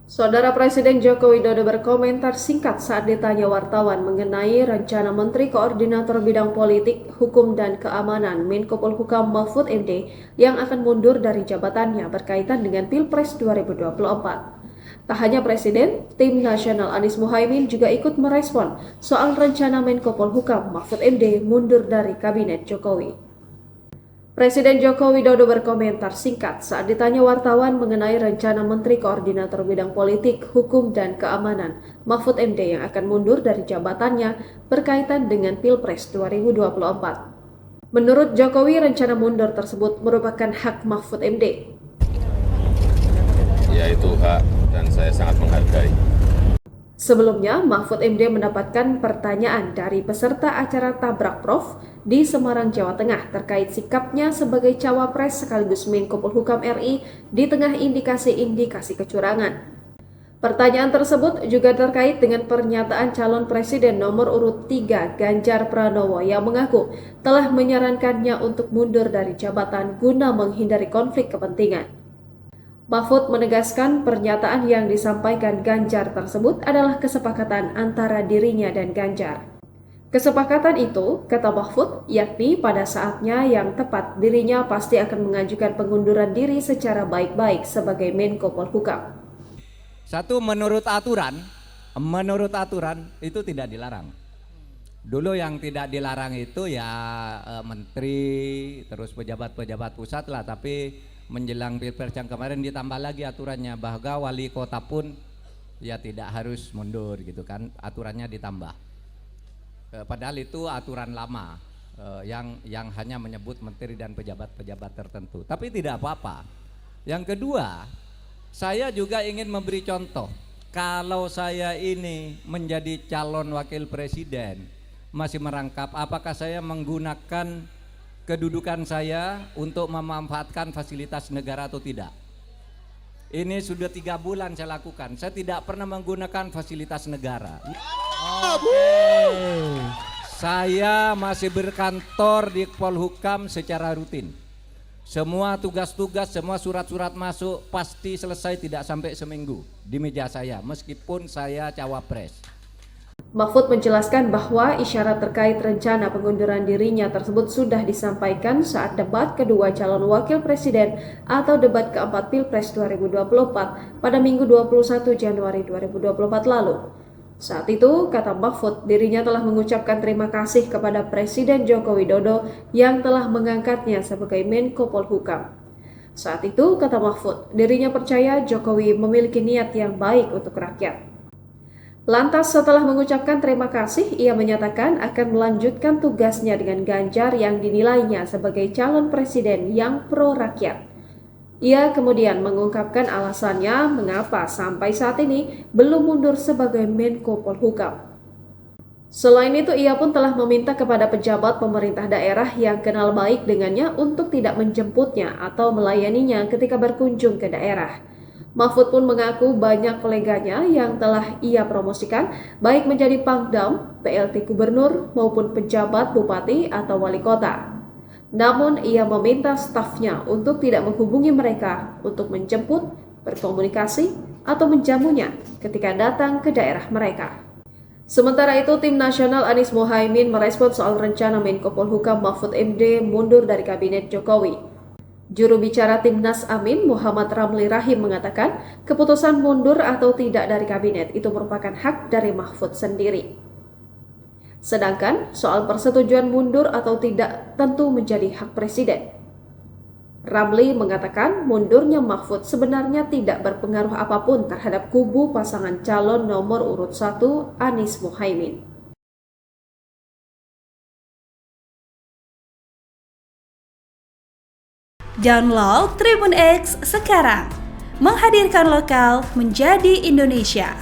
Saudara Presiden Joko Widodo berkomentar singkat saat ditanya wartawan mengenai rencana Menteri Koordinator Bidang Politik, Hukum dan Keamanan Menko Polhukam Mahfud MD yang akan mundur dari jabatannya berkaitan dengan Pilpres 2024. Tak hanya Presiden, tim nasional Anies Mohaimin juga ikut merespon soal rencana Menko Polhukam Mahfud MD mundur dari Kabinet Jokowi. Presiden Joko Widodo berkomentar singkat saat ditanya wartawan mengenai rencana Menteri Koordinator Bidang Politik, Hukum dan Keamanan Mahfud MD yang akan mundur dari jabatannya berkaitan dengan Pilpres 2024. Menurut Jokowi, rencana mundur tersebut merupakan hak Mahfud MD. Ya, itu hak dan saya sangat menghargai. Sebelumnya, Mahfud MD mendapatkan pertanyaan dari peserta acara Tabrak Prof di Semarang, Jawa Tengah terkait sikapnya sebagai cawapres sekaligus Menko Polhukam RI di tengah indikasi-indikasi kecurangan. Pertanyaan tersebut juga terkait dengan pernyataan calon presiden nomor urut 3 Ganjar Pranowo yang mengaku telah menyarankannya untuk mundur dari jabatan guna menghindari konflik kepentingan. Mahfud menegaskan pernyataan yang disampaikan Ganjar tersebut adalah kesepakatan antara dirinya dan Ganjar. Kesepakatan itu, kata Mahfud, yakni pada saatnya yang tepat dirinya pasti akan mengajukan pengunduran diri secara baik-baik sebagai Menko Polhukam. Satu, menurut aturan itu tidak dilarang. Dulu yang tidak dilarang itu ya menteri, terus pejabat-pejabat pusat lah, tapi menjelang Pilpres yang kemarin ditambah lagi aturannya bahwa wali kota pun ya tidak harus mundur gitu kan, aturannya ditambah. Padahal itu aturan lama yang hanya menyebut menteri dan pejabat-pejabat tertentu. Tapi tidak apa-apa. Yang kedua, saya juga ingin memberi contoh. Kalau saya ini menjadi calon wakil presiden masih merangkap, apakah saya menggunakan kedudukan saya untuk memanfaatkan fasilitas negara atau tidak? Ini sudah 3 bulan saya lakukan. Saya tidak pernah menggunakan fasilitas negara. Saya masih berkantor di Polhukam secara rutin. Semua tugas-tugas, semua surat-surat masuk pasti selesai tidak sampai seminggu di meja saya, meskipun saya cawapres. Mahfud menjelaskan bahwa isyarat terkait rencana pengunduran dirinya tersebut sudah disampaikan saat debat kedua calon wakil presiden atau debat keempat Pilpres 2024 pada Minggu 21 Januari 2024 lalu. Saat itu, kata Mahfud, dirinya telah mengucapkan terima kasih kepada Presiden Joko Widodo yang telah mengangkatnya sebagai Menko Polhukam. Saat itu, kata Mahfud, dirinya percaya Jokowi memiliki niat yang baik untuk rakyat. Lantas setelah mengucapkan terima kasih, ia menyatakan akan melanjutkan tugasnya dengan Ganjar yang dinilainya sebagai calon presiden yang pro rakyat. Ia kemudian mengungkapkan alasannya mengapa sampai saat ini belum mundur sebagai Menko Polhukam. Selain itu, ia pun telah meminta kepada pejabat pemerintah daerah yang kenal baik dengannya untuk tidak menjemputnya atau melayaninya ketika berkunjung ke daerah. Mahfud pun mengaku banyak koleganya yang telah ia promosikan, baik menjadi Pangdam, PLT Gubernur, maupun pejabat bupati atau wali kota. Namun, ia meminta stafnya untuk tidak menghubungi mereka untuk menjemput, berkomunikasi, atau menjamunya ketika datang ke daerah mereka. Sementara itu, tim nasional Anies Mohaimin merespon soal rencana Menko Polhukam Mahfud MD mundur dari Kabinet Jokowi. Juru bicara Timnas Amin, Muhammad Ramli Rahim mengatakan keputusan mundur atau tidak dari kabinet itu merupakan hak dari Mahfud sendiri. Sedangkan soal persetujuan mundur atau tidak tentu menjadi hak presiden. Ramli mengatakan mundurnya Mahfud sebenarnya tidak berpengaruh apapun terhadap kubu pasangan calon nomor urut 1 Anies Mohaimin. Download Tribun X sekarang, menghadirkan lokal menjadi Indonesia.